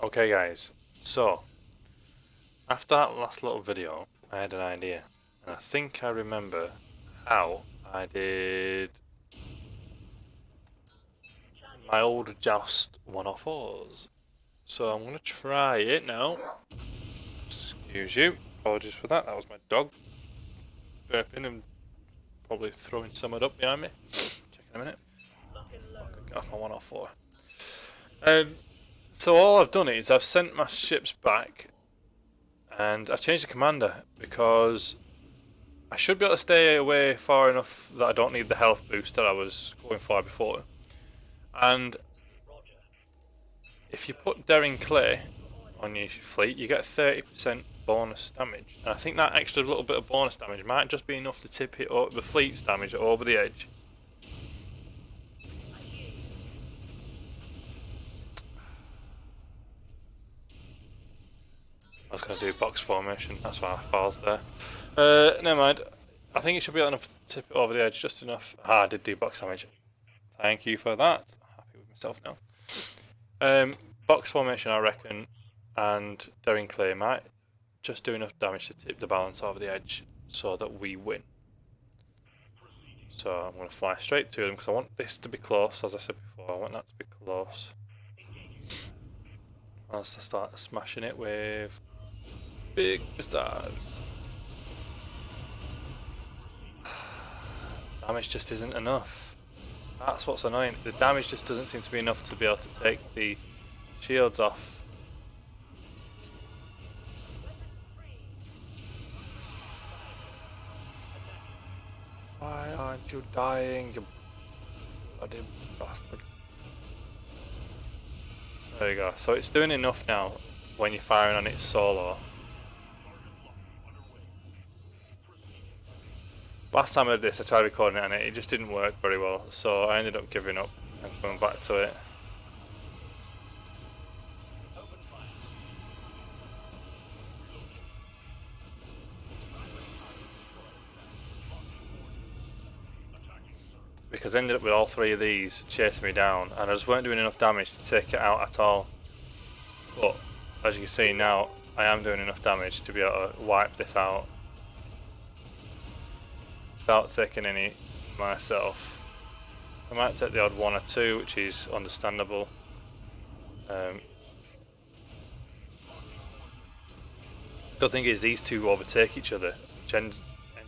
Okay guys, so after that last little video I had an idea, and I think I remember how I did my old joust 104s. So I'm going to try it now. Excuse you, apologies for that, that was my dog burping and probably throwing some of it up behind me. Check in a minute. Get off my 104. So all I've done is I've sent my ships back and I've changed the commander because I should be able to stay away far enough that I don't need the health boost that I was going for before. And if you put Daring Clay on your fleet, you get 30% bonus damage. And I think that extra little bit of bonus damage might just be enough to tip it the fleet's damage over the edge. I was going to do box formation, that's why I paused there. Never mind. I think it should be enough to tip it over the edge, just enough. Ah, I did do box damage. Thank you for that. Happy with myself now. Box formation, I reckon, and Daring Clay might just do enough damage to tip the balance over the edge so that we win. So I'm going to fly straight to them because I want this to be close, as I said before. I want that to be close. Let's start smashing it with big stars. Damage just isn't enough. That's what's annoying. The damage just doesn't seem to be enough to be able to take the shields off. Why aren't you dying, you bloody bastard? There you go. So it's doing enough now when you're firing on it solo. Last time I did this, I tried recording it and it just didn't work very well, so I ended up giving up and going back to it. Because I ended up with all three of these chasing me down and I just weren't doing enough damage to take it out at all. But as you can see now, I am doing enough damage to be able to wipe this out without taking any myself. I might take the odd one or two, which is understandable. The thing is, these two overtake each other, which ends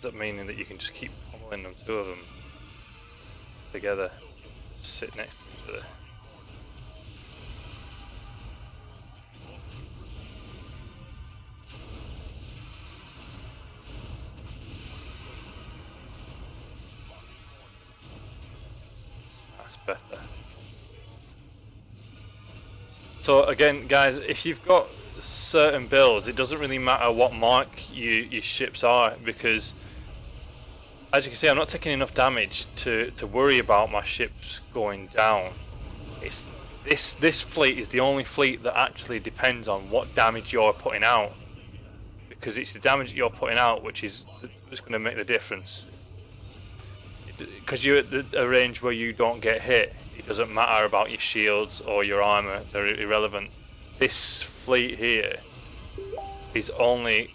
up meaning that you can just keep pummeling them, two of them together, sit next to each other. That's better. So again, guys, if you've got certain builds, it doesn't really matter what mark your ships are, because as you can see, I'm not taking enough damage to worry about my ships going down. It's this fleet is the only fleet that actually depends on what damage you're putting out, because it's the damage that you're putting out which is just going to make the difference. Because you're at a range where you don't get hit, it doesn't matter about your shields or your armour, they're irrelevant. This fleet here is only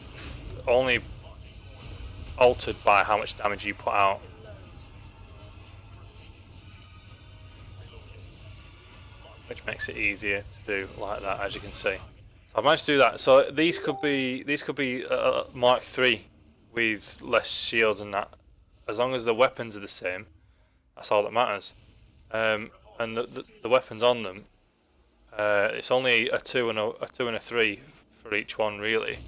altered by how much damage you put out. Which makes it easier to do like that, as you can see. So I've managed to do that. So these could be Mark III with less shields and that. As long as the weapons are the same, that's all that matters. And the weapons on them, it's only a 2 and a 3 for each one, really.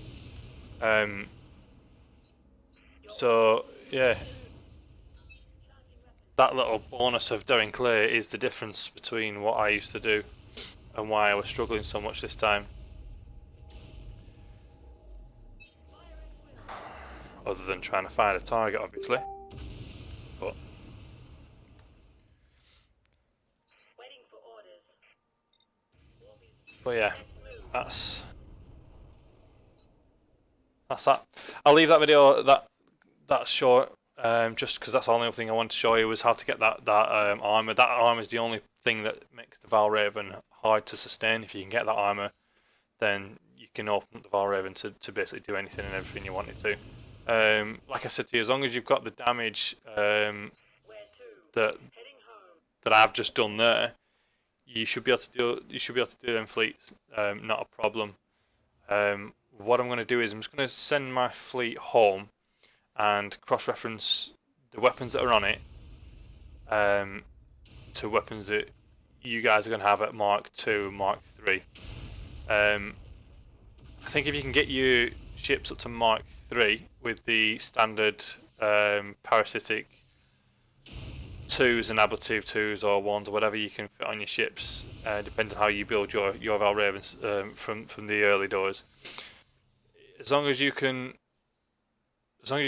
So yeah, that little bonus of Daring Clay is the difference between what I used to do and why I was struggling so much this time. Other than trying to find a target, obviously. But yeah, that's that. I'll leave that video that short, just because that's the only thing I wanted to show you was how to get that armour. That armour is the only thing that makes the Valraven hard to sustain. If you can get that armour, then you can open up the Valraven to basically do anything and everything you want it to. Like I said to you, as long as you've got the damage that I've just done there, you should be able to do them fleets, not a problem. What I'm going to do is I'm just going to send my fleet home and cross-reference the weapons that are on it to weapons that you guys are going to have at Mark 2 and Mark 3. I think if you can get your ships up to Mark 3 with the standard parasitic 2s and ablative 2s or 1s or whatever you can fit on your ships, depending on how you build your Valravens from the early doors. As long as you've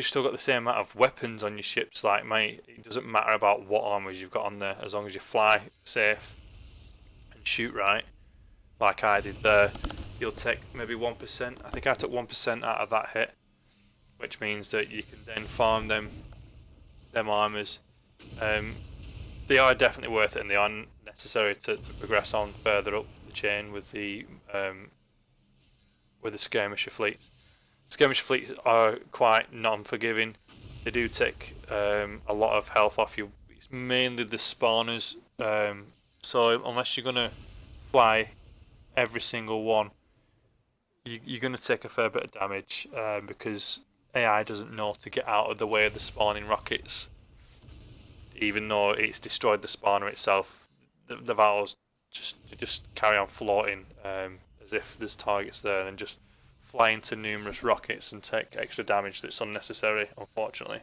still got the same amount of weapons on your ships like me, it doesn't matter about what armors you've got on there, as long as you fly safe and shoot right, like I did there. You'll take maybe 1%. I think I took 1% out of that hit, which means that you can then farm them armors. They are definitely worth it, and they are necessary to progress on further up the chain with the skirmisher fleets. Skirmisher fleets are quite non-forgiving. They do take a lot of health off you. It's mainly the spawners. So unless you're gonna fly every single one, you're gonna take a fair bit of damage because AI doesn't know to get out of the way of the spawning rockets. Even though it's destroyed the spawner itself, the Vals just carry on floating as if there's targets there, and just fly into numerous rockets and take extra damage that's unnecessary, unfortunately.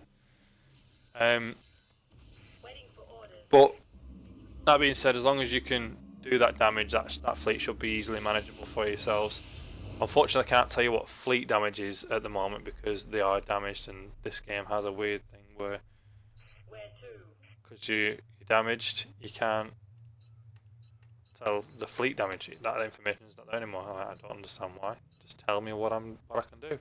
But that being said, as long as you can do that damage, that fleet should be easily manageable for yourselves. Unfortunately, I can't tell you what fleet damage is at the moment because they are damaged, and this game has a weird thing where because you're damaged, you can't tell the fleet damage. That information is not there anymore. I don't understand why. Just tell me what I can do.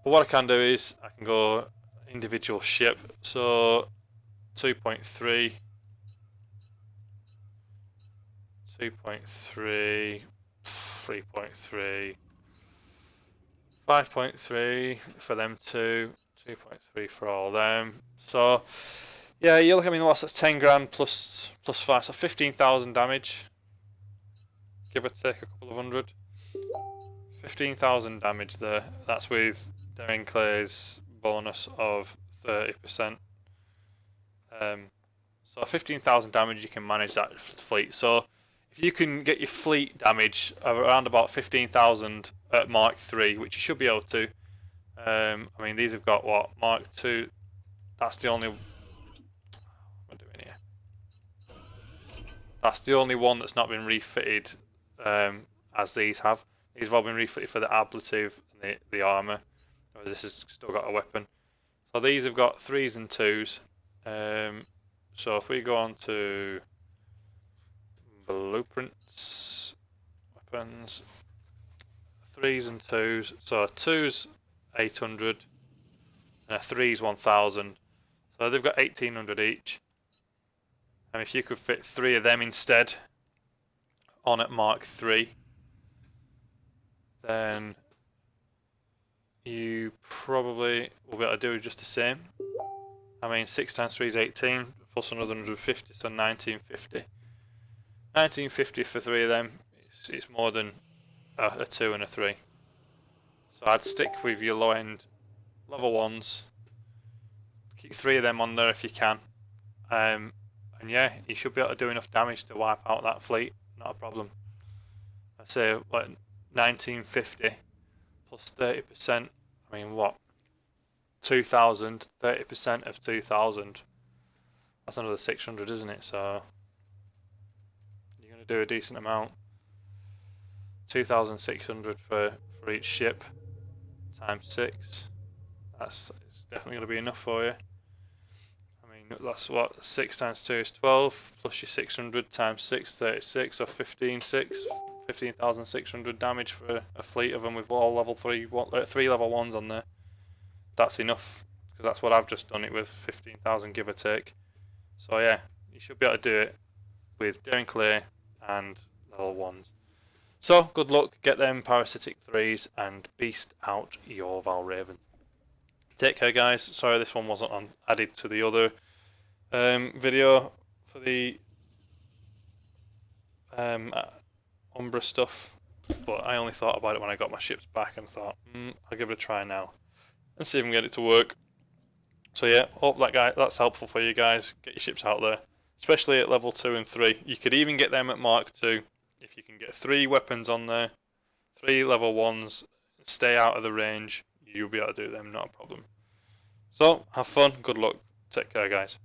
But what I can do is I can go individual ship. So 2.3, 2.3, 3.3, 5.3 for them two, 2.3 for all them. So yeah, you look at me, that's 10 grand plus 5, so 15,000 damage. Give or take a couple of hundred. 15,000 damage there. That's with Darren Clay's bonus of 30%. So 15,000 damage, you can manage that fleet. So if you can get your fleet damage around about 15,000 at Mark 3, which you should be able to. I mean, these have got what? Mark 2. That's the only. What am I doing here? That's the only one that's not been refitted as these have. These have all been refitted for the ablative and the armour. Whereas this has still got a weapon. So these have got 3s and 2s. So if we go on to blueprints, weapons, 3s and 2s. So a 2's 800 and a 3's 1000. So they've got 1800 each. And if you could fit 3 of them instead on at Mark 3, then you probably will be able to do just the same. I mean, 6 times 3 is 18, plus another 150, so 1950. 1950 for 3 of them, it's more than a 2 and a 3. So I'd stick with your low end level 1s. Keep 3 of them on there if you can. And yeah, you should be able to do enough damage to wipe out that fleet, not a problem. I say, like, 1950 plus 30%, I mean, what? 2,000, 30% of 2,000. That's another 600, isn't it? So you're going to do a decent amount. 2,600 for each ship times 6. It's definitely going to be enough for you. I mean, that's what 6 times 2 is 12, plus your 600 times 6, 36, or 15,600 damage for a fleet of them with all level 3 level 1s on there. That's enough, because that's what I've just done it with, 15,000 give or take. So yeah, you should be able to do it with daring clay and level 1s. So good luck, get them parasitic 3s and beast out your Valravens. Take care guys, sorry this one wasn't added to the other video for the umbra stuff, but I only thought about it when I got my ships back and thought, I'll give it a try now and see if I can get it to work. So yeah, hope that's helpful for you guys. Get your ships out there, especially at level 2 and 3. You could even get them at Mark 2 if you can get 3 weapons on there, 3 level 1s, stay out of the range, you'll be able to do them, not a problem. So have fun, good luck, take care guys.